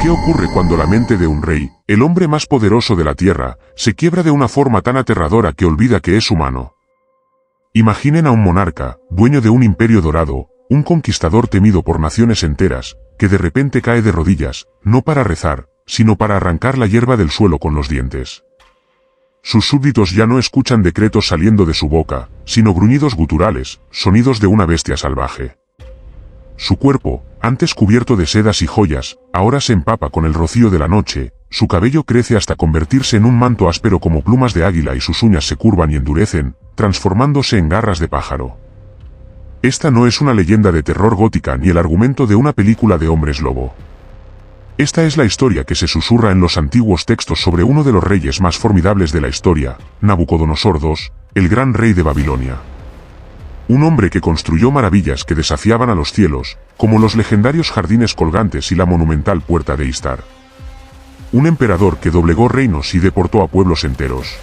¿Qué ocurre cuando la mente de un rey, el hombre más poderoso de la tierra, se quiebra de una forma tan aterradora que olvida que es humano? Imaginen a un monarca, dueño de un imperio dorado, un conquistador temido por naciones enteras, que de repente cae de rodillas, no para rezar, sino para arrancar la hierba del suelo con los dientes. Sus súbditos ya no escuchan decretos saliendo de su boca, sino gruñidos guturales, sonidos de una bestia salvaje. Su cuerpo, antes cubierto de sedas y joyas, ahora se empapa con el rocío de la noche, su cabello crece hasta convertirse en un manto áspero como plumas de águila y sus uñas se curvan y endurecen, transformándose en garras de pájaro. Esta no es una leyenda de terror gótica ni el argumento de una película de hombres lobo. Esta es la historia que se susurra en los antiguos textos sobre uno de los reyes más formidables de la historia, Nabucodonosor II, el gran rey de Babilonia. Un hombre que construyó maravillas que desafiaban a los cielos, como los legendarios jardines colgantes y la monumental puerta de Istar. Un emperador que doblegó reinos y deportó a pueblos enteros.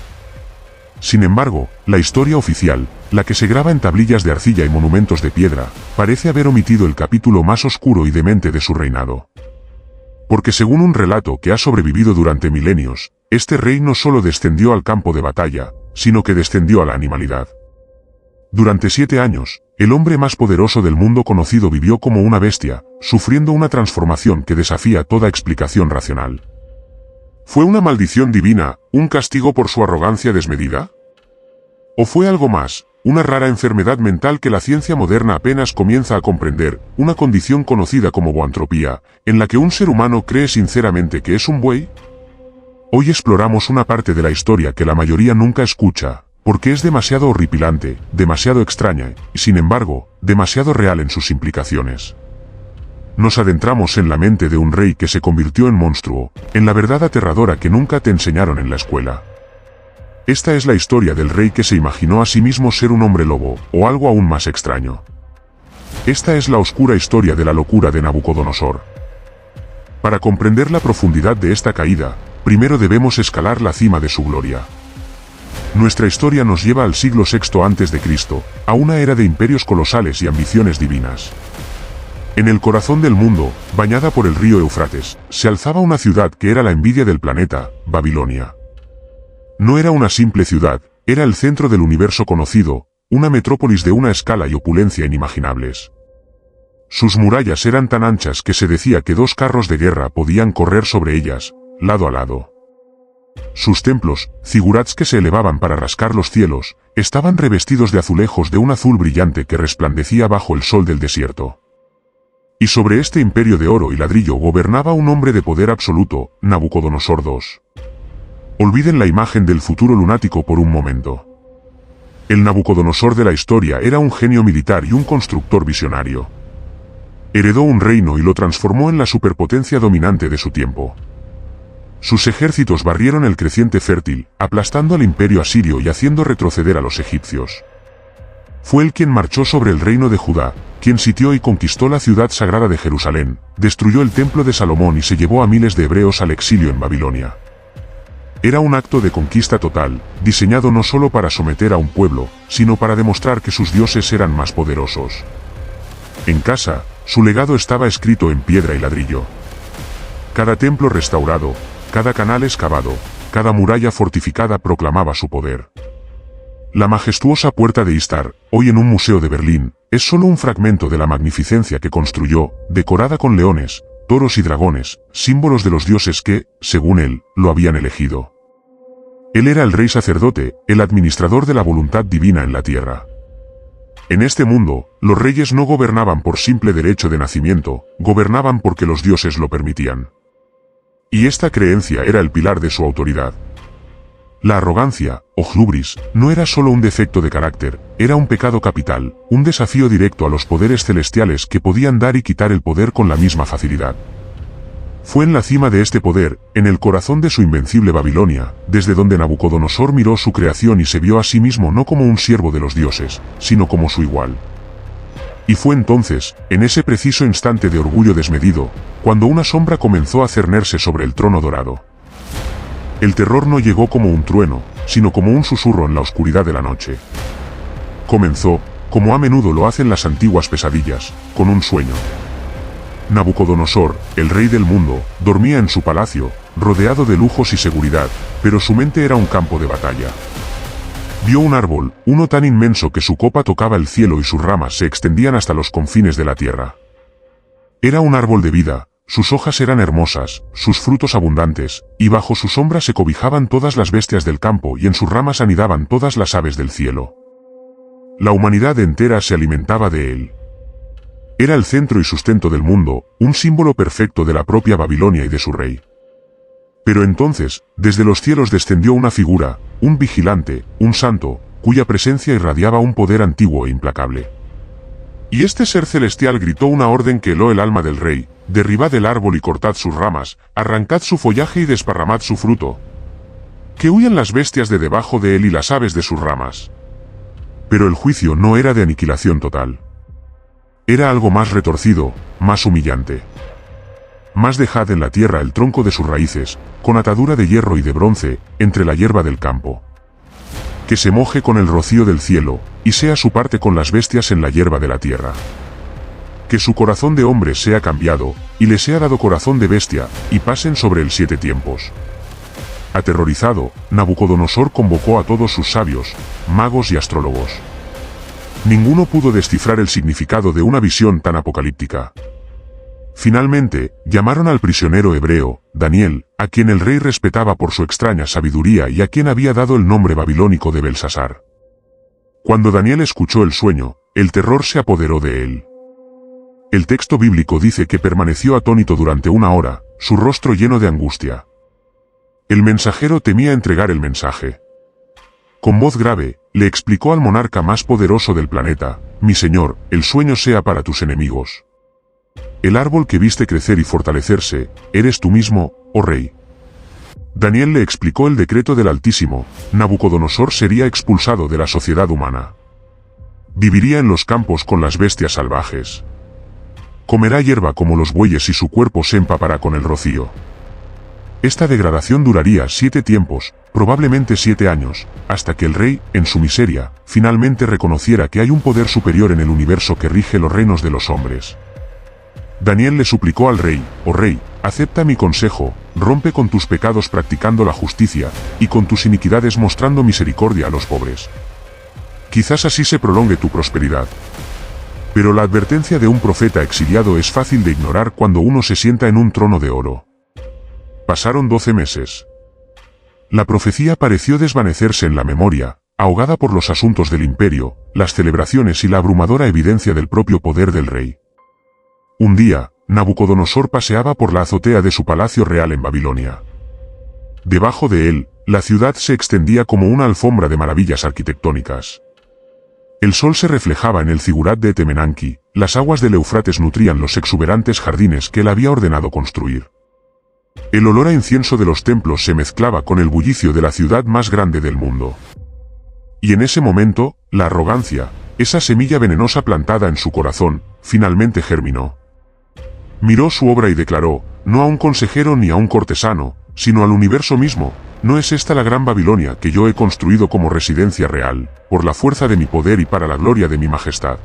Sin embargo, la historia oficial, la que se graba en tablillas de arcilla y monumentos de piedra, parece haber omitido el capítulo más oscuro y demente de su reinado. Porque según un relato que ha sobrevivido durante milenios, este rey no solo descendió al campo de batalla, sino que descendió a la animalidad. Durante 7 años, el hombre más poderoso del mundo conocido vivió como una bestia, sufriendo una transformación que desafía toda explicación racional. ¿Fue una maldición divina, un castigo por su arrogancia desmedida? ¿O fue algo más, una rara enfermedad mental que la ciencia moderna apenas comienza a comprender, una condición conocida como boantropía, en la que un ser humano cree sinceramente que es un buey? Hoy exploramos una parte de la historia que la mayoría nunca escucha, porque es demasiado horripilante, demasiado extraña, y sin embargo, demasiado real en sus implicaciones. Nos adentramos en la mente de un rey que se convirtió en monstruo, en la verdad aterradora que nunca te enseñaron en la escuela. Esta es la historia del rey que se imaginó a sí mismo ser un hombre lobo, o algo aún más extraño. Esta es la oscura historia de la locura de Nabucodonosor. Para comprender la profundidad de esta caída, primero debemos escalar la cima de su gloria. Nuestra historia nos lleva al siglo VI a.C., a una era de imperios colosales y ambiciones divinas. En el corazón del mundo, bañada por el río Éufrates, se alzaba una ciudad que era la envidia del planeta, Babilonia. No era una simple ciudad, era el centro del universo conocido, una metrópolis de una escala y opulencia inimaginables. Sus murallas eran tan anchas que se decía que 2 carros de guerra podían correr sobre ellas, lado a lado. Sus templos, zigurats que se elevaban para rascar los cielos, estaban revestidos de azulejos de un azul brillante que resplandecía bajo el sol del desierto. Y sobre este imperio de oro y ladrillo gobernaba un hombre de poder absoluto, Nabucodonosor II. Olviden la imagen del futuro lunático por un momento. El Nabucodonosor de la historia era un genio militar y un constructor visionario. Heredó un reino y lo transformó en la superpotencia dominante de su tiempo. Sus ejércitos barrieron el creciente fértil, aplastando al imperio asirio y haciendo retroceder a los egipcios. Fue él quien marchó sobre el reino de Judá, quien sitió y conquistó la ciudad sagrada de Jerusalén, destruyó el templo de Salomón y se llevó a miles de hebreos al exilio en Babilonia. Era un acto de conquista total, diseñado no solo para someter a un pueblo, sino para demostrar que sus dioses eran más poderosos. En casa, su legado estaba escrito en piedra y ladrillo. Cada templo restaurado, cada canal excavado, cada muralla fortificada proclamaba su poder. La majestuosa puerta de Istar, hoy en un museo de Berlín, es solo un fragmento de la magnificencia que construyó, decorada con leones, toros y dragones, símbolos de los dioses que, según él, lo habían elegido. Él era el rey sacerdote, el administrador de la voluntad divina en la tierra. En este mundo, los reyes no gobernaban por simple derecho de nacimiento, gobernaban porque los dioses lo permitían. Y esta creencia era el pilar de su autoridad. La arrogancia, o hubris, no era solo un defecto de carácter, era un pecado capital, un desafío directo a los poderes celestiales que podían dar y quitar el poder con la misma facilidad. Fue en la cima de este poder, en el corazón de su invencible Babilonia, desde donde Nabucodonosor miró su creación y se vio a sí mismo no como un siervo de los dioses, sino como su igual. Y fue entonces, en ese preciso instante de orgullo desmedido, cuando una sombra comenzó a cernerse sobre el trono dorado. El terror no llegó como un trueno, sino como un susurro en la oscuridad de la noche. Comenzó, como a menudo lo hacen las antiguas pesadillas, con un sueño. Nabucodonosor, el rey del mundo, dormía en su palacio, rodeado de lujos y seguridad, pero su mente era un campo de batalla. Vio un árbol, uno tan inmenso que su copa tocaba el cielo y sus ramas se extendían hasta los confines de la tierra. Era un árbol de vida, sus hojas eran hermosas, sus frutos abundantes, y bajo su sombra se cobijaban todas las bestias del campo y en sus ramas anidaban todas las aves del cielo. La humanidad entera se alimentaba de él. Era el centro y sustento del mundo, un símbolo perfecto de la propia Babilonia y de su rey. Pero entonces, desde los cielos descendió una figura, un vigilante, un santo, cuya presencia irradiaba un poder antiguo e implacable. Y este ser celestial gritó una orden que heló el alma del rey: derribad el árbol y cortad sus ramas, arrancad su follaje y desparramad su fruto. Que huyan las bestias de debajo de él y las aves de sus ramas. Pero el juicio no era de aniquilación total. Era algo más retorcido, más humillante. Más dejad en la tierra el tronco de sus raíces, con atadura de hierro y de bronce, entre la hierba del campo. Que se moje con el rocío del cielo, y sea su parte con las bestias en la hierba de la tierra. Que su corazón de hombre sea cambiado, y le sea dado corazón de bestia, y pasen sobre él 7 tiempos. Aterrorizado, Nabucodonosor convocó a todos sus sabios, magos y astrólogos. Ninguno pudo descifrar el significado de una visión tan apocalíptica. Finalmente, llamaron al prisionero hebreo, Daniel, a quien el rey respetaba por su extraña sabiduría y a quien había dado el nombre babilónico de Belsasar. Cuando Daniel escuchó el sueño, el terror se apoderó de él. El texto bíblico dice que permaneció atónito durante 1 hora, su rostro lleno de angustia. El mensajero temía entregar el mensaje. Con voz grave, le explicó al monarca más poderoso del planeta: mi señor, el sueño sea para tus enemigos. El árbol que viste crecer y fortalecerse, eres tú mismo, oh rey. Daniel le explicó el decreto del Altísimo: Nabucodonosor sería expulsado de la sociedad humana. Viviría en los campos con las bestias salvajes. Comerá hierba como los bueyes y su cuerpo se empapará con el rocío. Esta degradación duraría 7 tiempos, probablemente 7 años, hasta que el rey, en su miseria, finalmente reconociera que hay un poder superior en el universo que rige los reinos de los hombres. Daniel le suplicó al rey: oh rey, acepta mi consejo, rompe con tus pecados practicando la justicia, y con tus iniquidades mostrando misericordia a los pobres. Quizás así se prolongue tu prosperidad. Pero la advertencia de un profeta exiliado es fácil de ignorar cuando uno se sienta en un trono de oro. Pasaron 12 meses. La profecía pareció desvanecerse en la memoria, ahogada por los asuntos del imperio, las celebraciones y la abrumadora evidencia del propio poder del rey. Un día, Nabucodonosor paseaba por la azotea de su palacio real en Babilonia. Debajo de él, la ciudad se extendía como una alfombra de maravillas arquitectónicas. El sol se reflejaba en el zigurat de Etemenanki, las aguas del Éufrates nutrían los exuberantes jardines que él había ordenado construir. El olor a incienso de los templos se mezclaba con el bullicio de la ciudad más grande del mundo. Y en ese momento, la arrogancia, esa semilla venenosa plantada en su corazón, finalmente germinó. Miró su obra y declaró: no a un consejero ni a un cortesano, sino al universo mismo: ¿no es esta la gran Babilonia que yo he construido como residencia real, por la fuerza de mi poder y para la gloria de mi majestad?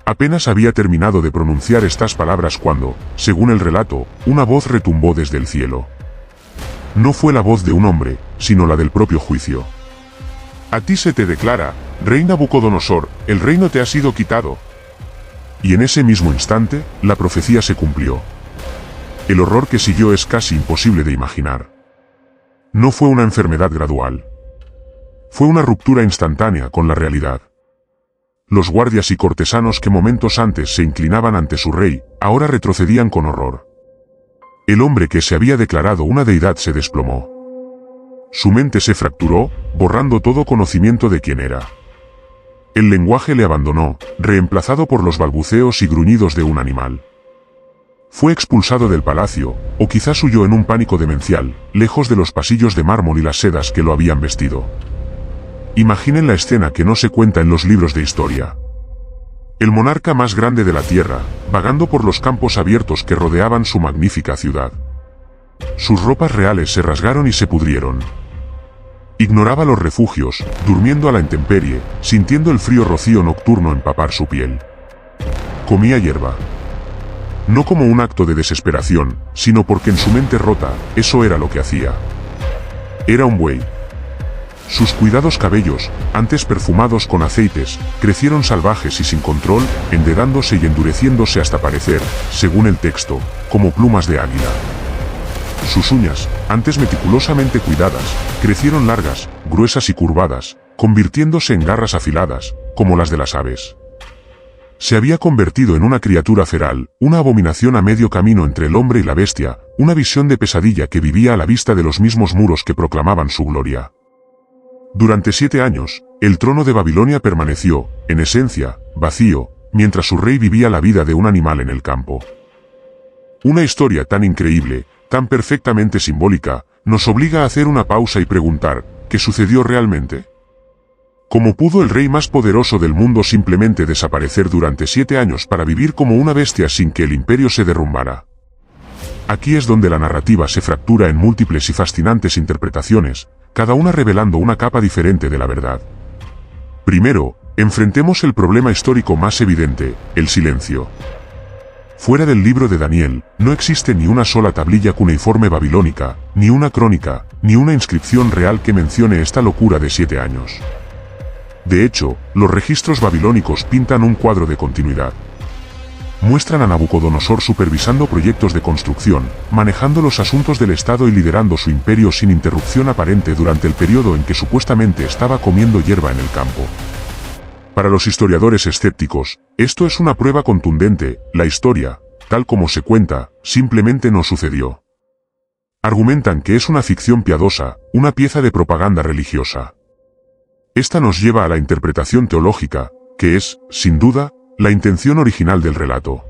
Apenas había terminado de pronunciar estas palabras cuando, según el relato, una voz retumbó desde el cielo. No fue la voz de un hombre, sino la del propio juicio. A ti se te declara, rey Nabucodonosor, el reino te ha sido quitado. Y en ese mismo instante, la profecía se cumplió. El horror que siguió es casi imposible de imaginar. No fue una enfermedad gradual. Fue una ruptura instantánea con la realidad. Los guardias y cortesanos que momentos antes se inclinaban ante su rey, ahora retrocedían con horror. El hombre que se había declarado una deidad se desplomó. Su mente se fracturó, borrando todo conocimiento de quién era. El lenguaje le abandonó, reemplazado por los balbuceos y gruñidos de un animal. Fue expulsado del palacio, o quizás huyó en un pánico demencial, lejos de los pasillos de mármol y las sedas que lo habían vestido. Imaginen la escena que no se cuenta en los libros de historia. El monarca más grande de la tierra, vagando por los campos abiertos que rodeaban su magnífica ciudad. Sus ropas reales se rasgaron y se pudrieron. Ignoraba los refugios, durmiendo a la intemperie, sintiendo el frío rocío nocturno empapar su piel. Comía hierba. no como un acto de desesperación, sino porque en su mente rota, eso era lo que hacía. Era un buey. Sus cuidados cabellos, antes perfumados con aceites, crecieron salvajes y sin control, enredándose y endureciéndose hasta parecer, según el texto, como plumas de águila. Sus uñas, antes meticulosamente cuidadas, crecieron largas, gruesas y curvadas, convirtiéndose en garras afiladas, como las de las aves. Se había convertido en una criatura feral, una abominación a medio camino entre el hombre y la bestia, una visión de pesadilla que vivía a la vista de los mismos muros que proclamaban su gloria. Durante 7 años, el trono de Babilonia permaneció, en esencia, vacío, mientras su rey vivía la vida de un animal en el campo. Una historia tan increíble, tan perfectamente simbólica, nos obliga a hacer una pausa y preguntar, ¿qué sucedió realmente? ¿Cómo pudo el rey más poderoso del mundo simplemente desaparecer durante 7 años para vivir como una bestia sin que el imperio se derrumbara? Aquí es donde la narrativa se fractura en múltiples y fascinantes interpretaciones, cada una revelando una capa diferente de la verdad. Primero, enfrentemos el problema histórico más evidente, el silencio. Fuera del libro de Daniel, no existe ni una sola tablilla cuneiforme babilónica, ni una crónica, ni una inscripción real que mencione esta locura de 7 años. De hecho, los registros babilónicos pintan un cuadro de continuidad. Muestran a Nabucodonosor supervisando proyectos de construcción, manejando los asuntos del Estado y liderando su imperio sin interrupción aparente durante el periodo en que supuestamente estaba comiendo hierba en el campo. Para los historiadores escépticos, esto es una prueba contundente, la historia, tal como se cuenta, simplemente no sucedió. Argumentan que es una ficción piadosa, una pieza de propaganda religiosa. Esta nos lleva a la interpretación teológica, que es, sin duda, la intención original del relato.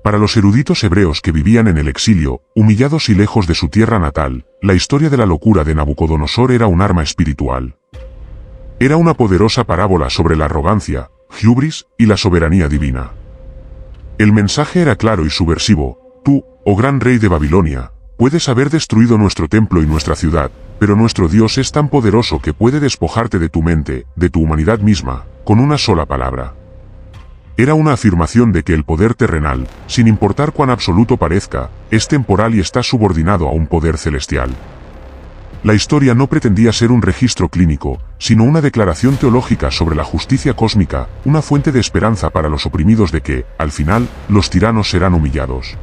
Para los eruditos hebreos que vivían en el exilio, humillados y lejos de su tierra natal, la historia de la locura de Nabucodonosor era un arma espiritual. Era una poderosa parábola sobre la arrogancia, hubris y la soberanía divina. El mensaje era claro y subversivo: tú, oh gran rey de Babilonia, puedes haber destruido nuestro templo y nuestra ciudad, pero nuestro Dios es tan poderoso que puede despojarte de tu mente, de tu humanidad misma, con una sola palabra. Era una afirmación de que el poder terrenal, sin importar cuán absoluto parezca, es temporal y está subordinado a un poder celestial. La historia no pretendía ser un registro clínico, sino una declaración teológica sobre la justicia cósmica, una fuente de esperanza para los oprimidos de que, al final, los tiranos serán humillados.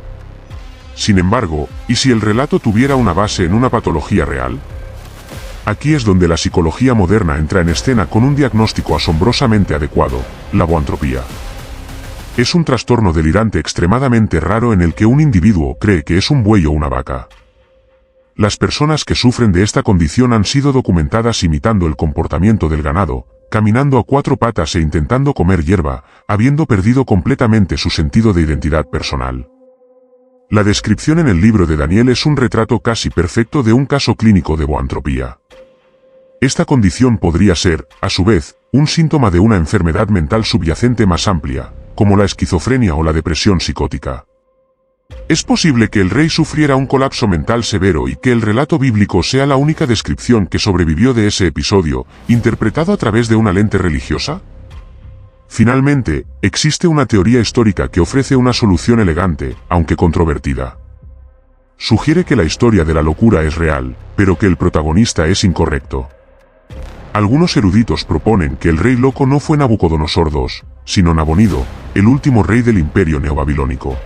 Sin embargo, ¿y si el relato tuviera una base en una patología real? Aquí es donde la psicología moderna entra en escena con un diagnóstico asombrosamente adecuado: la boantropía. Es un trastorno delirante extremadamente raro en el que un individuo cree que es un buey o una vaca. Las personas que sufren de esta condición han sido documentadas imitando el comportamiento del ganado, caminando a 4 patas e intentando comer hierba, habiendo perdido completamente su sentido de identidad personal. La descripción en el libro de Daniel es un retrato casi perfecto de un caso clínico de boantropía. Esta condición podría ser, a su vez, un síntoma de una enfermedad mental subyacente más amplia, como la esquizofrenia o la depresión psicótica. Es posible que el rey sufriera un colapso mental severo y que el relato bíblico sea la única descripción que sobrevivió de ese episodio, interpretado a través de una lente religiosa. Finalmente, existe una teoría histórica que ofrece una solución elegante, aunque controvertida. Sugiere que la historia de la locura es real, pero que el protagonista es incorrecto. Algunos eruditos proponen que el rey loco no fue Nabucodonosor II, sino Nabonido, el último rey del imperio neobabilónico.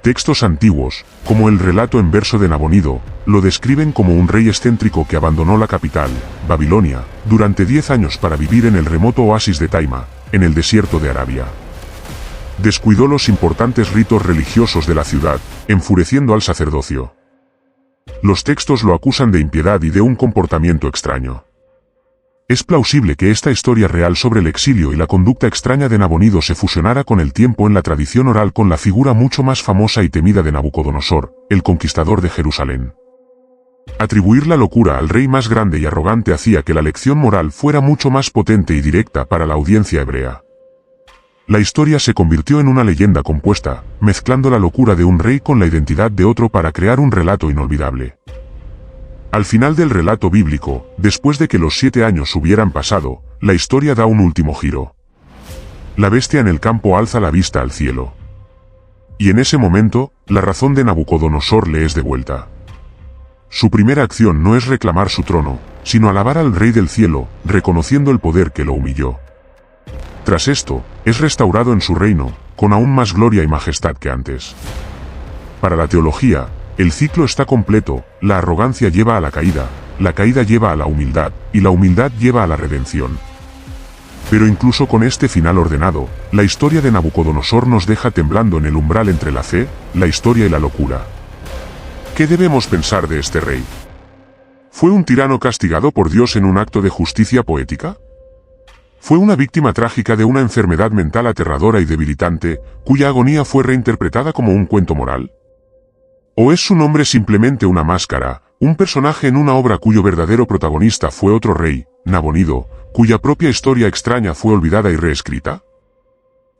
Textos antiguos, como el relato en verso de Nabonido, lo describen como un rey excéntrico que abandonó la capital, Babilonia, durante 10 años para vivir en el remoto oasis de Taima, en el desierto de Arabia. Descuidó los importantes ritos religiosos de la ciudad, enfureciendo al sacerdocio. Los textos lo acusan de impiedad y de un comportamiento extraño. Es plausible que esta historia real sobre el exilio y la conducta extraña de Nabonido se fusionara con el tiempo en la tradición oral con la figura mucho más famosa y temida de Nabucodonosor, el conquistador de Jerusalén. Atribuir la locura al rey más grande y arrogante hacía que la lección moral fuera mucho más potente y directa para la audiencia hebrea. La historia se convirtió en una leyenda compuesta, mezclando la locura de un rey con la identidad de otro para crear un relato inolvidable. Al final del relato bíblico, después de que los 7 años hubieran pasado, la historia da un último giro. La bestia en el campo alza la vista al cielo. Y en ese momento, la razón de Nabucodonosor le es devuelta. Su primera acción no es reclamar su trono, sino alabar al Rey del cielo, reconociendo el poder que lo humilló. Tras esto, es restaurado en su reino, con aún más gloria y majestad que antes. Para la teología, el ciclo está completo, la arrogancia lleva a la caída lleva a la humildad, y la humildad lleva a la redención. Pero incluso con este final ordenado, la historia de Nabucodonosor nos deja temblando en el umbral entre la fe, la historia y la locura. ¿Qué debemos pensar de este rey? ¿Fue un tirano castigado por Dios en un acto de justicia poética? ¿Fue una víctima trágica de una enfermedad mental aterradora y debilitante, cuya agonía fue reinterpretada como un cuento moral? ¿O es su nombre simplemente una máscara, un personaje en una obra cuyo verdadero protagonista fue otro rey, Nabonido, cuya propia historia extraña fue olvidada y reescrita?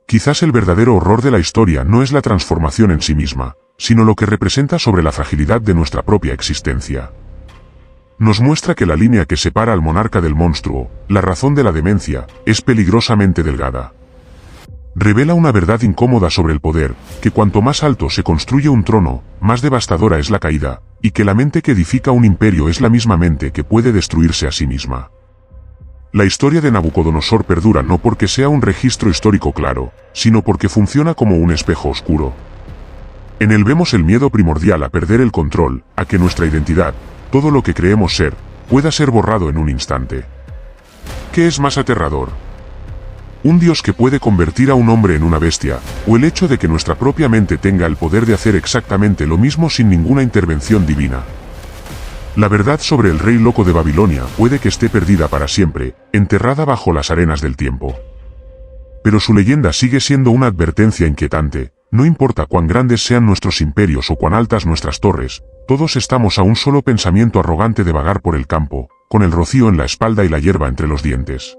Quizás el verdadero horror de la historia no es la transformación en sí misma, sino lo que representa sobre la fragilidad de nuestra propia existencia. Nos muestra que la línea que separa al monarca del monstruo, la razón de la demencia, es peligrosamente delgada. Revela una verdad incómoda sobre el poder, que cuanto más alto se construye un trono, más devastadora es la caída, y que la mente que edifica un imperio es la misma mente que puede destruirse a sí misma. La historia de Nabucodonosor perdura no porque sea un registro histórico claro, sino porque funciona como un espejo oscuro. En él vemos el miedo primordial a perder el control, a que nuestra identidad, todo lo que creemos ser, pueda ser borrado en un instante. ¿Qué es más aterrador? ¿Un Dios que puede convertir a un hombre en una bestia, o el hecho de que nuestra propia mente tenga el poder de hacer exactamente lo mismo sin ninguna intervención divina? La verdad sobre el rey loco de Babilonia puede que esté perdida para siempre, enterrada bajo las arenas del tiempo. Pero su leyenda sigue siendo una advertencia inquietante. No importa cuán grandes sean nuestros imperios o cuán altas nuestras torres, todos estamos a un solo pensamiento arrogante de vagar por el campo, con el rocío en la espalda y la hierba entre los dientes.